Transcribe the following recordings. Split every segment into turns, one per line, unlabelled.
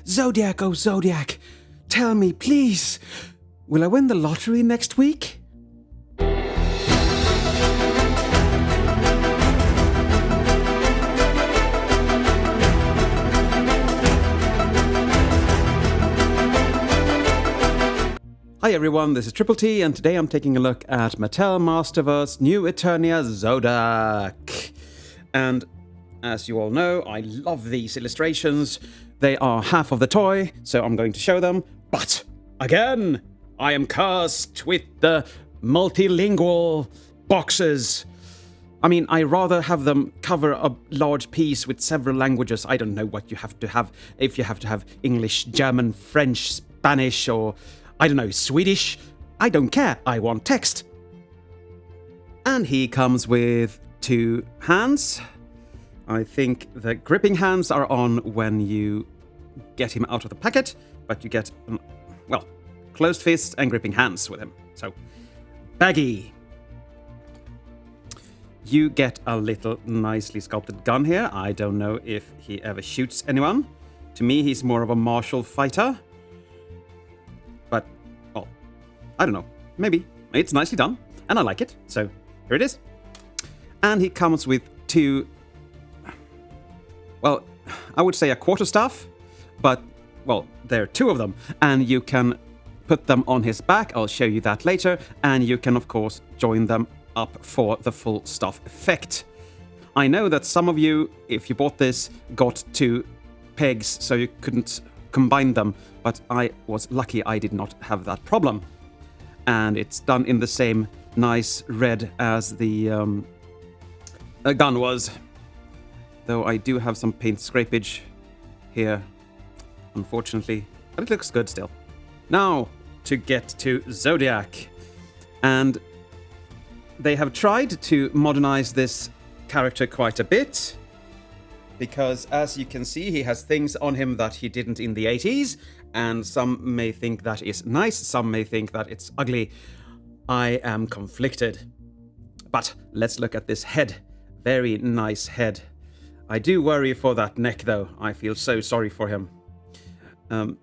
Zodiac, oh Zodiac, tell me, please, will I win the lottery next week? Hi everyone, this is Triple T, and today I'm taking a look at Mattel Masterverse new Eternia Zodac. And as you all know, I love these illustrations. They are half of the toy, so I'm going to show them. But again, I am cursed with the multilingual boxes. I mean, I rather have them cover a large piece with several languages. I don't know what you have to have, if you have to have English, German, French, Spanish, or I don't know, Swedish. I don't care. I want text. And he comes with 2 hands. I think the gripping hands are on when you get him out of the packet, but you get, well, closed fists and gripping hands with him. So, baggy. You get a little nicely sculpted gun here. I don't know if he ever shoots anyone. To me, he's more of a martial fighter. But, well, I don't know. Maybe. It's nicely done, and I like it. So, here it is. And he comes with 2, well, I would say a quarterstaff, but, well, there are 2 of them. And you can put them on his back. I'll show you that later. And you can, of course, join them up for the full stuff effect. I know that some of you, if you bought this, got 2 pegs, so you couldn't combine them, but I was lucky I did not have that problem. And it's done in the same nice red as the gun was. Though I do have some paint scrapage here, unfortunately, but it looks good still. Now, to get to Zodiac. And they have tried to modernize this character quite a bit, because as you can see, he has things on him that he didn't in the 80s, and some may think that is nice, some may think that it's ugly. I am conflicted. But let's look at this head. Very nice head. I do worry for that neck, though. I feel so sorry for him. And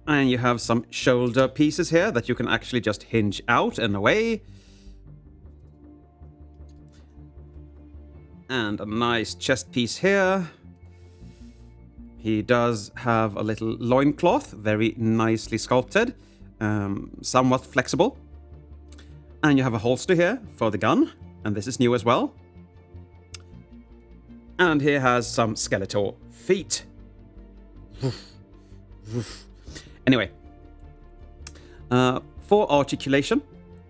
you have some shoulder pieces here that you can actually just hinge out and away. And a nice chest piece here. He does have a little loincloth, very nicely sculpted, somewhat flexible. And you have a holster here for the gun, and this is new as well. And he has some Skeletor feet. Anyway, for articulation,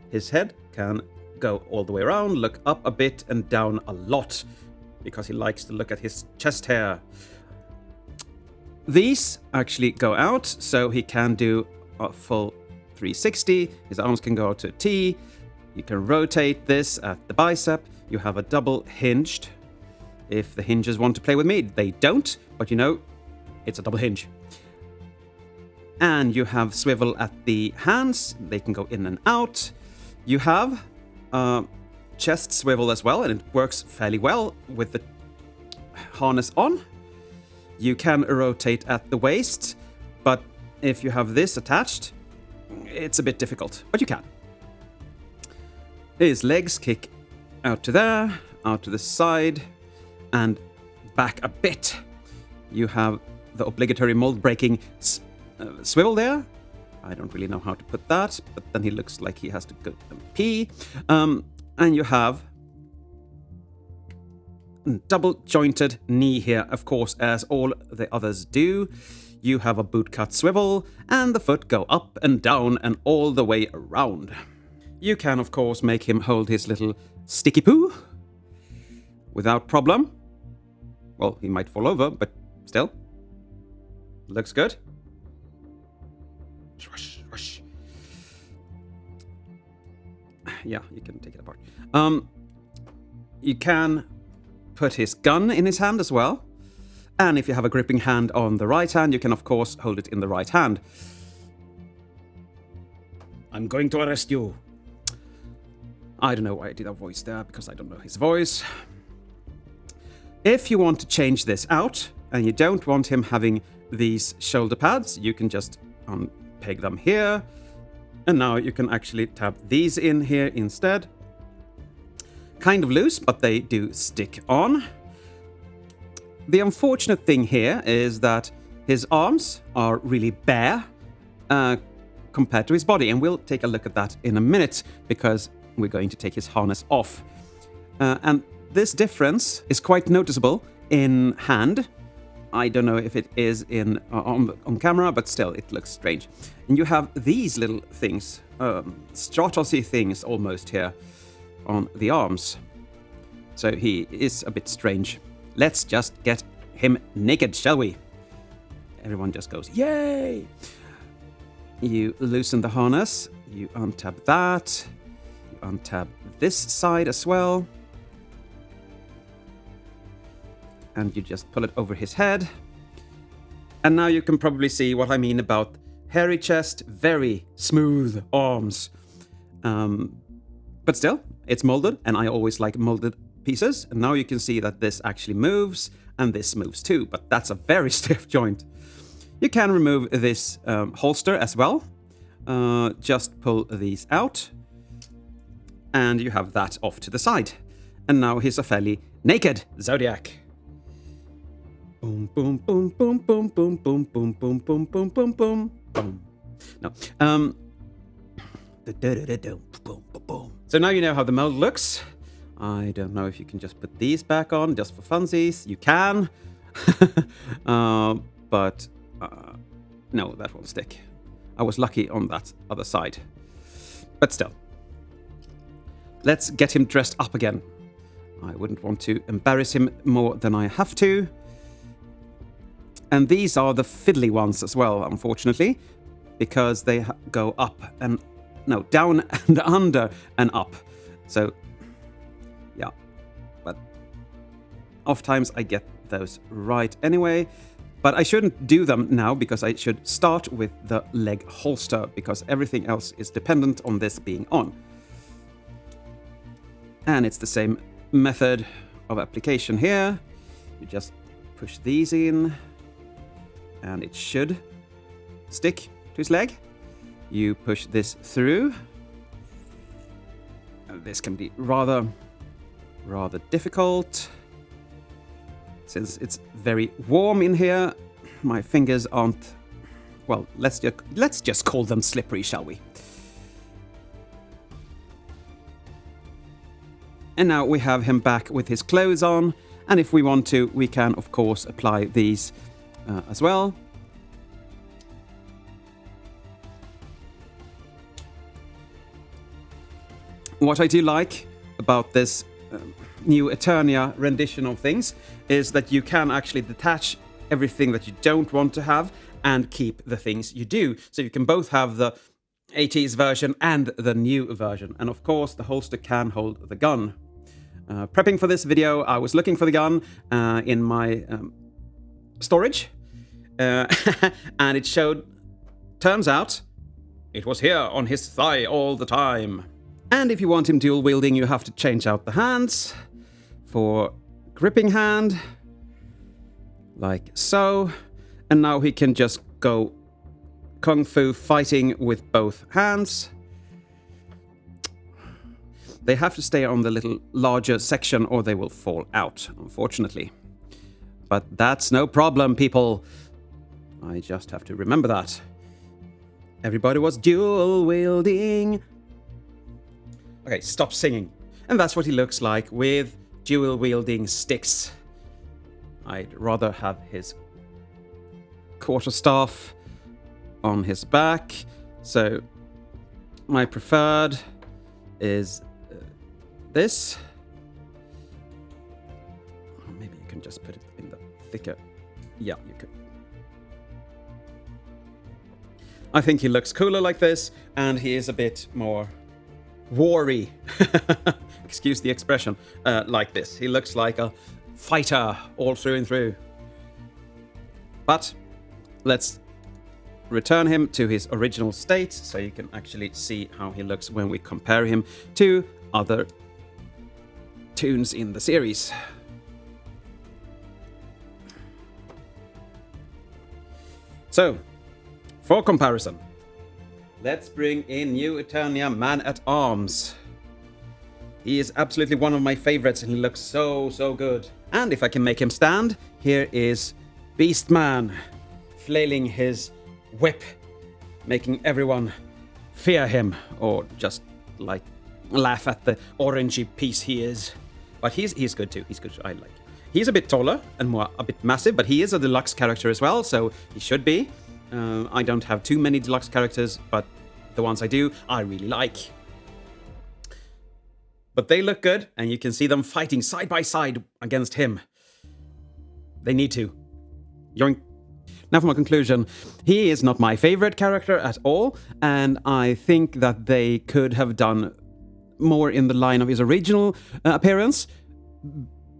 his head can go all the way around, look up a bit and down a lot, because he likes to look at his chest hair. These actually go out, so he can do a full 360. His arms can go out to a T. You can rotate this at the bicep. You have a double hinged. If the hinges want to play with me, they don't, but you know, it's a double hinge. And you have swivel at the hands. They can go in and out. You have chest swivel as well, and it works fairly well with the harness on. You can rotate at the waist, but if you have this attached, it's a bit difficult, but you can. His legs kick out to there, out to the side, and back a bit. You have the obligatory mold breaking swivel there. I don't really know how to put that, but then he looks like he has to go and pee. And you have double jointed knee here, of course, as all the others do. You have a bootcut swivel, and the foot go up and down and all the way around. You can, of course, make him hold his little sticky poo without problem. Well, he might fall over, but still. Looks good. Swish, swish. Yeah, you can take it apart. You can put his gun in his hand as well. And if you have a gripping hand on the right hand, you can, of course, hold it in the right hand. I'm going to arrest you. I don't know why I did that voice there, because I don't know his voice. If you want to change this out, and you don't want him having these shoulder pads, you can just unpeg them here. And now you can actually tap these in here instead. Kind of loose, but they do stick on. The unfortunate thing here is that his arms are really bare compared to his body, and we'll take a look at that in a minute because we're going to take his harness off. And this difference is quite noticeable in hand. I don't know if it is on camera, but still, it looks strange. And you have these little things, Stratos-y things almost here on the arms. So he is a bit strange. Let's just get him naked, shall we? Everyone just goes, yay! You loosen the harness, you untab that, you untab this side as well. And you just pull it over his head. And now you can probably see what I mean about hairy chest, very smooth arms. But still, it's molded, and I always like molded pieces. And now you can see that this actually moves, and this moves too, but that's a very stiff joint. You can remove this holster as well. Just pull these out, and you have that off to the side. And now he's a fairly naked Zodac. Boom, boom, boom, boom, boom, boom, boom, boom, boom, boom, boom, boom, boom, boom. No. So now you know how the mold looks. I don't know if you can just put these back on just for funsies. You can. But no, that won't stick. I was lucky on that other side. But still. Let's get him dressed up again. I wouldn't want to embarrass him more than I have to. And these are the fiddly ones as well, unfortunately, because they go up and... No, down and under and up. So, yeah. But oftentimes I get those right anyway. But I shouldn't do them now because I should start with the leg holster because everything else is dependent on this being on. And it's the same method of application here. You just push these in and it should stick to his leg. You push this through. And this can be rather difficult. Since it's very warm in here, my fingers aren't... Well, let's just call them slippery, shall we? And now we have him back with his clothes on. And if we want to, we can, of course, apply these as well. What I do like about this new Eternia rendition of things is that you can actually detach everything that you don't want to have and keep the things you do. So you can both have the 80s version and the new version. And of course, the holster can hold the gun. Prepping for this video, I was looking for the gun in my storage. And it showed, turns out, it was here on his thigh all the time. And if you want him dual wielding, you have to change out the hands for gripping hand, like so. And now he can just go kung fu fighting with both hands. They have to stay on the little larger section or they will fall out, unfortunately. But that's no problem, people. I just have to remember that. Everybody was dual wielding. Okay, stop singing. And that's what he looks like with dual-wielding sticks. I'd rather have his quarterstaff on his back. So my preferred is this. Or maybe you can just put it in the thicker. Yeah, you could. I think he looks cooler like this, and he is a bit more... wary, excuse the expression, like this. He looks like a fighter all through and through. But let's return him to his original state so you can actually see how he looks when we compare him to other tunes in the series. So, for comparison, let's bring in new Eternia Man-at-Arms. He is absolutely one of my favorites, and he looks so, so good. And if I can make him stand, here is Beastman, flailing his whip, making everyone fear him, or just, like, laugh at the orangey piece he is. But he's good too, he's good, I like. He's a bit taller and a bit massive, but he is a deluxe character as well, so he should be. I don't have too many deluxe characters, but the ones I do, I really like. But they look good, and you can see them fighting side by side against him. They need to. Yoink. Now for my conclusion, he is not my favorite character at all, and I think that they could have done more in the line of his original appearance,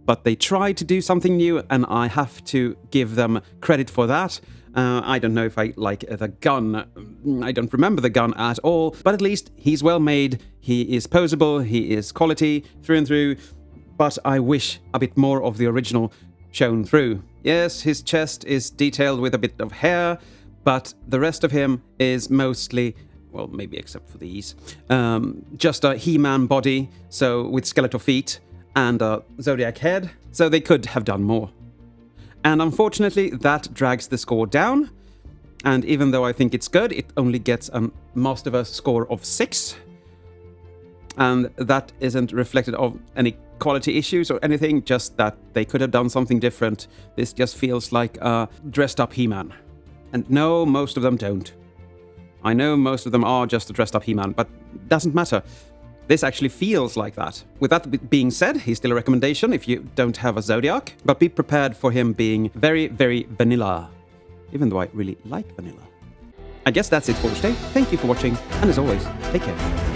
but they tried to do something new, and I have to give them credit for that. I don't know if I like the gun. I don't remember the gun at all, but at least he's well made, he is posable, he is quality through and through, but I wish a bit more of the original shown through. Yes, his chest is detailed with a bit of hair, but the rest of him is mostly, well, maybe except for these, just a He-Man body, so with skeletal feet, and a Zodac head, so they could have done more. And unfortunately, that drags the score down, and even though I think it's good, it only gets a Masterverse score of 6, and that isn't reflected of any quality issues or anything, just that they could have done something different. This just feels like a dressed-up He-Man. And no, most of them don't. I know most of them are just a dressed-up He-Man, but it doesn't matter. This actually feels like that. With that being said, he's still a recommendation if you don't have a Zodac, but be prepared for him being very, very vanilla, even though I really like vanilla. I guess that's it for today. Thank you for watching, and as always, take care.